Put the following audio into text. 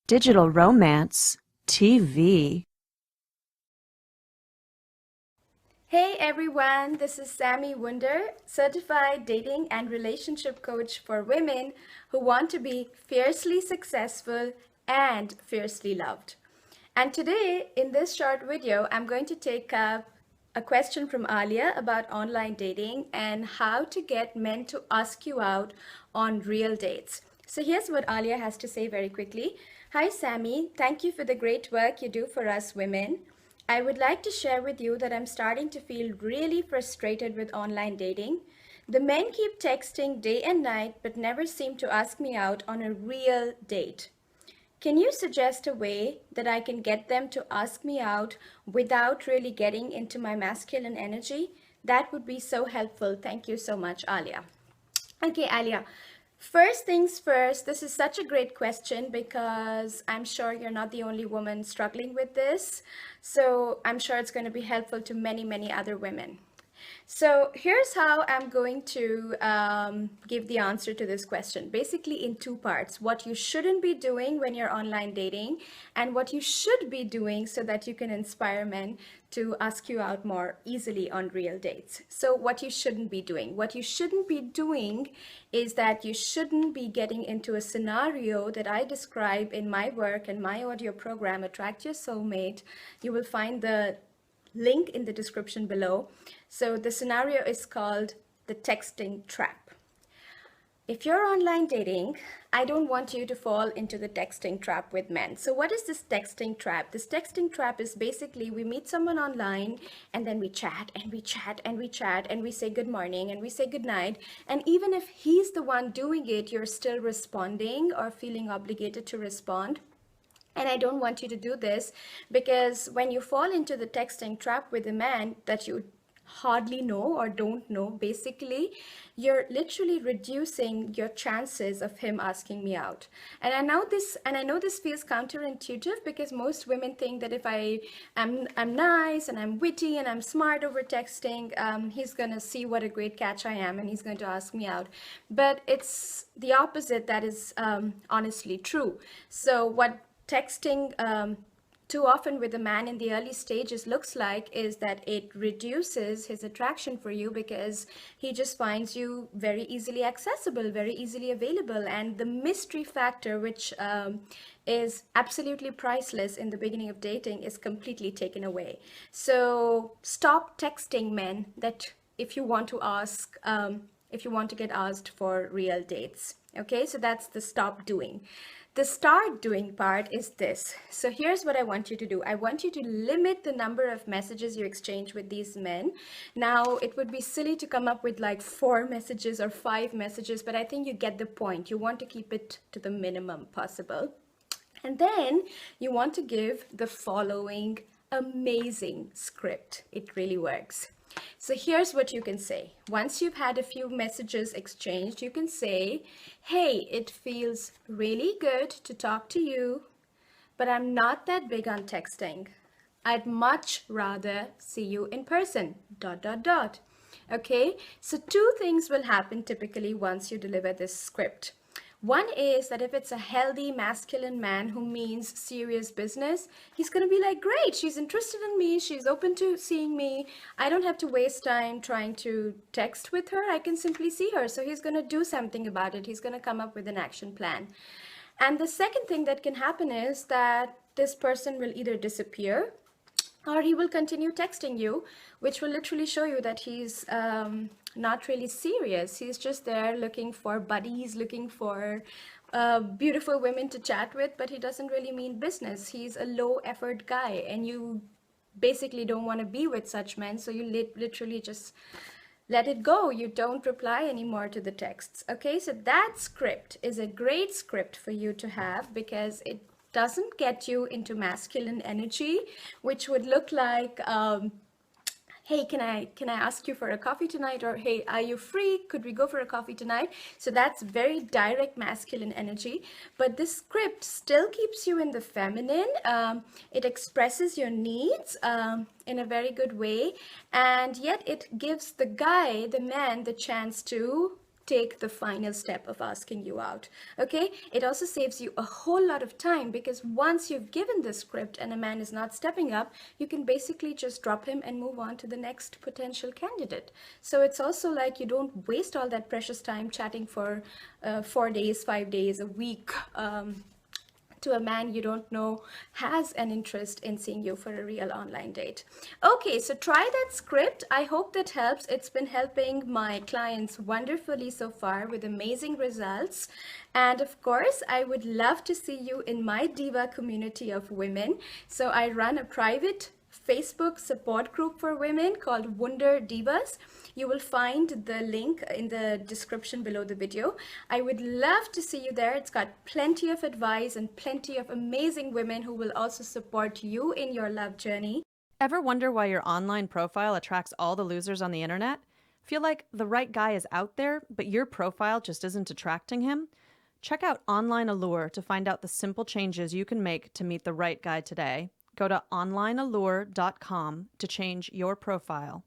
Digital romance, TV. Hey everyone, this is Sami Wunder, certified dating and relationship coach for women who want to be fiercely successful and fiercely loved. And today, in this short video, I'm going to take up a question from Alia about online dating and how to get men to ask you out on real dates. So here's what Alia has to say very quickly. Hi Sami, thank you for the great work you do for us women. I would like to share with you that I'm starting to feel really frustrated with online dating. The men keep texting day and night but never seem to ask me out on a real date. Can you suggest a way that I can get them to ask me out without really getting into my masculine energy? That would be so helpful. Thank you so much, Alia. Okay, Alia. First things first, this is such a great question because I'm sure you're not the only woman struggling with this. So I'm sure it's going to be helpful to many, many other women. So here's how I'm going to give the answer to this question. Basically in two parts, what you shouldn't be doing when you're online dating and what you should be doing so that you can inspire men to ask you out more easily on real dates. So what you shouldn't be doing. What you shouldn't be doing is that you shouldn't be getting into a scenario that I describe in my work and my audio program, Attract Your Soulmate. You will find the link in the description below. So the scenario is called the texting trap. If you're online dating, I don't want you to fall into the texting trap with men. So what is this texting trap? This texting trap is basically we meet someone online and then we chat and we chat and we chat and we say good morning and we say good night. And even if he's the one doing it, you're still responding or feeling obligated to respond. And I don't want you to do this because when you fall into the texting trap with a man that you hardly know or don't know, basically, you're literally reducing your chances of him asking me out. And I know this feels counterintuitive because most women think that if I'm nice and I'm witty and I'm smart over texting, he's gonna see what a great catch I am and he's going to ask me out. But it's the opposite that is honestly true. So what texting too often with a man in the early stages looks like is that it reduces his attraction for you because he just finds you very easily accessible, very easily available, and the mystery factor, which is absolutely priceless in the beginning of dating, is completely taken away. So stop texting men that if you want to ask if you want to get asked for real dates. Okay, so that's the stop doing. The start doing part is this. So here's what I want you to do. I want you to limit the number of messages you exchange with these men. Now, it would be silly to come up with like 4 messages or 5 messages, but I think you get the point. You want to keep it to the minimum possible. And then you want to give the following amazing script. It really works. So here's what you can say. Once you've had a few messages exchanged, you can say, hey, it feels really good to talk to you, but I'm not that big on texting. I'd much rather see you in person, ... Okay, so 2 things will happen typically once you deliver this script. One is that if it's a healthy masculine man who means serious business, he's going to be like, great, she's interested in me, she's open to seeing me. I don't have to waste time trying to text with her. I can simply see her. So he's going to do something about it. He's going to come up with an action plan. And the second thing that can happen is that this person will either disappear or he will continue texting you, which will literally show you that he's not really serious. He's just there looking for buddies, looking for beautiful women to chat with, but he doesn't really mean business. He's a low effort guy and you basically don't want to be with such men, so you literally just let it go. You don't reply anymore to the texts. Okay, so that script is a great script for you to have because it doesn't get you into masculine energy, which would look like, hey, can I ask you for a coffee tonight? Or hey, are you free? Could we go for a coffee tonight? So that's very direct masculine energy. But this script still keeps you in the feminine. It expresses your needs in a very good way. And yet it gives the guy, the man, the chance to take the final step of asking you out. Okay, it also saves you a whole lot of time, because once you've given the script and a man is not stepping up, you can basically just drop him and move on to the next potential candidate. So it's also like you don't waste all that precious time chatting for 4 days, 5 days, a week, to a man you don't know has an interest in seeing you for a real online date. Okay, so try that script. I hope that helps. It's been helping my clients wonderfully so far with amazing results. And of course, I would love to see you in my Diva community of women. So I run a private Facebook support group for women called Wunder Divas. You will find the link in the description below the video. I would love to see you there. It's got plenty of advice and plenty of amazing women who will also support you in your love journey. Ever wonder why your online profile attracts all the losers on the internet? Feel like the right guy is out there, but your profile just isn't attracting him? Check out Online Allure to find out the simple changes you can make to meet the right guy today. Go to onlineallure.com to change your profile.